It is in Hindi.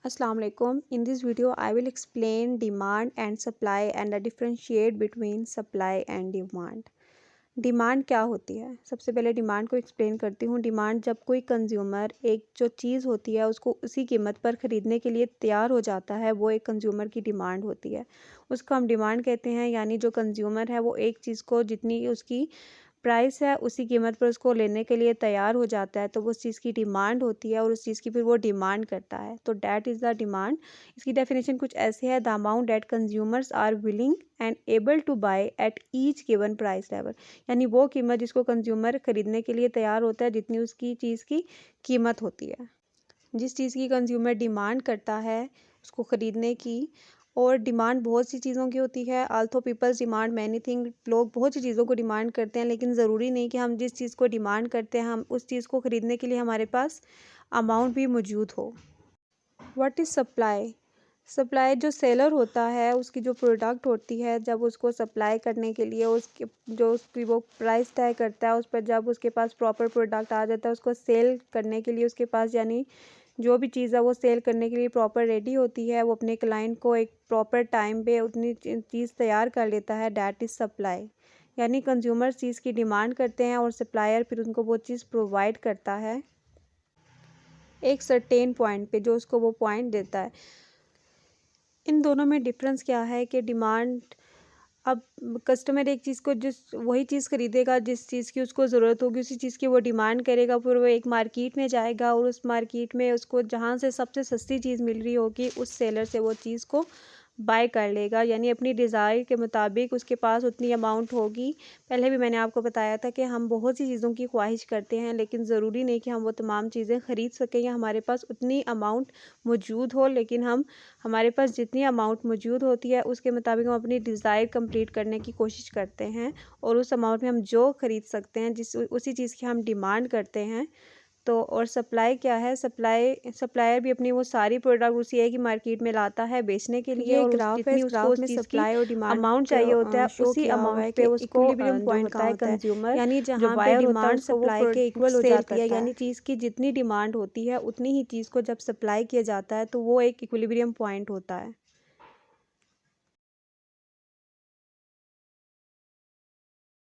Assalamu alaikum. In this video, I will explain demand and supply and the differentiate between supply and demand. Demand क्या होती है? सबसे पहले डिमांड को एक्सप्लेन करती हूँ। डिमांड जब कोई कंज्यूमर एक जो चीज़ होती है उसको उसी कीमत पर ख़रीदने के लिए तैयार हो जाता है, वो एक कंज्यूमर की डिमांड होती है। उसको हम डिमांड कहते हैं, यानी जो कंज्यूमर है वो एक चीज़ को जितनी उसकी प्राइस है उसी कीमत पर उसको लेने के लिए तैयार हो जाता है, तो वो उस चीज़ की डिमांड होती है और उस चीज़ की फिर वो डिमांड करता है। तो डैट इज़ द डिमांड। इसकी डेफिनेशन कुछ ऐसे है: the amount that consumers are willing and able to buy at each given price level. यानी वो कीमत जिसको कंज्यूमर ख़रीदने के लिए तैयार होता है, जितनी उसकी चीज़ की कीमत होती है। जिस चीज़ की कंज्यूमर डिमांड करता है उसको ख़रीदने की, और डिमांड बहुत सी चीज़ों की होती है। आल्थो पीपल्स डिमांड मैनी थिंग, लोग बहुत सी चीज़ों को डिमांड करते हैं, लेकिन ज़रूरी नहीं कि हम जिस चीज़ को डिमांड करते हैं हम उस चीज़ को ख़रीदने के लिए हमारे पास अमाउंट भी मौजूद हो। What is supply? सप्लाई जो सेलर होता है उसकी जो प्रोडक्ट होती है, जब उसको सप्लाई करने के लिए उसकी वो प्राइस तय करता है, उस पर जब उसके पास प्रॉपर प्रोडक्ट आ जाता है उसको सेल करने के लिए उसके पास, यानी जो भी चीज़ है वो सेल करने के लिए प्रॉपर रेडी होती है, वो अपने क्लाइंट को एक प्रॉपर टाइम पे उतनी चीज़ तैयार कर लेता है, डैट इज़ सप्लाई। यानी कंज्यूमर चीज़ की डिमांड करते हैं और सप्लायर फिर उनको वो चीज़ प्रोवाइड करता है एक सर्टेन पॉइंट पे, जो उसको वो पॉइंट देता है। इन दोनों में डिफरेंस क्या है कि डिमांड, अब कस्टमर एक चीज़ को वही चीज़ ख़रीदेगा जिस चीज़ की उसको ज़रूरत होगी, उसी चीज़ की वो डिमांड करेगा। फिर वो एक मार्केट में जाएगा और उस मार्केट में उसको जहाँ से सबसे सस्ती चीज़ मिल रही होगी उस सेलर से वो चीज़ को बाय कर लेगा, यानी अपनी डिज़ायर के मुताबिक उसके पास उतनी अमाउंट होगी। पहले भी मैंने आपको बताया था कि हम बहुत सी चीज़ों की ख्वाहिश करते हैं, लेकिन ज़रूरी नहीं कि हम वो तमाम चीज़ें ख़रीद सकें या हमारे पास उतनी अमाउंट मौजूद हो, लेकिन हमारे पास जितनी अमाउंट मौजूद होती है उसके मुताबिक हम अपनी डिज़ायर कंप्लीट करने की कोशिश करते हैं, और उस अमाउंट में हम जो ख़रीद सकते हैं उसी चीज़ की हम डिमांड करते हैं। तो और सप्लाई क्या है? सप्लायर भी अपनी वो सारी प्रोडक्ट उसी एक ही मार्केट में लाता है बेचने के लिए, ये और ग्राफ है। जितनी इस उसको ग्राफ उस में चीज़ की सप्लाई और डिमांड अमाउंट चाहिए होता है शो उसी किया हुआ है अमाउंट कि पे उसको इक्विलिब्रियम जो पॉइंट होता कहाँ है होता है, कंज्यूमर, यानी जो जहाँ पे बायर होता है डिमांड उसको वो सप्लाई के इक्वल हो सेल जाती है, करता है। यानी चीज़ की जितनी डिमांड होती है उतनी ही चीज़ को जब सप्लाई किया जाता है तो वो एक इक्विलिब्रियम पॉइंट होता है।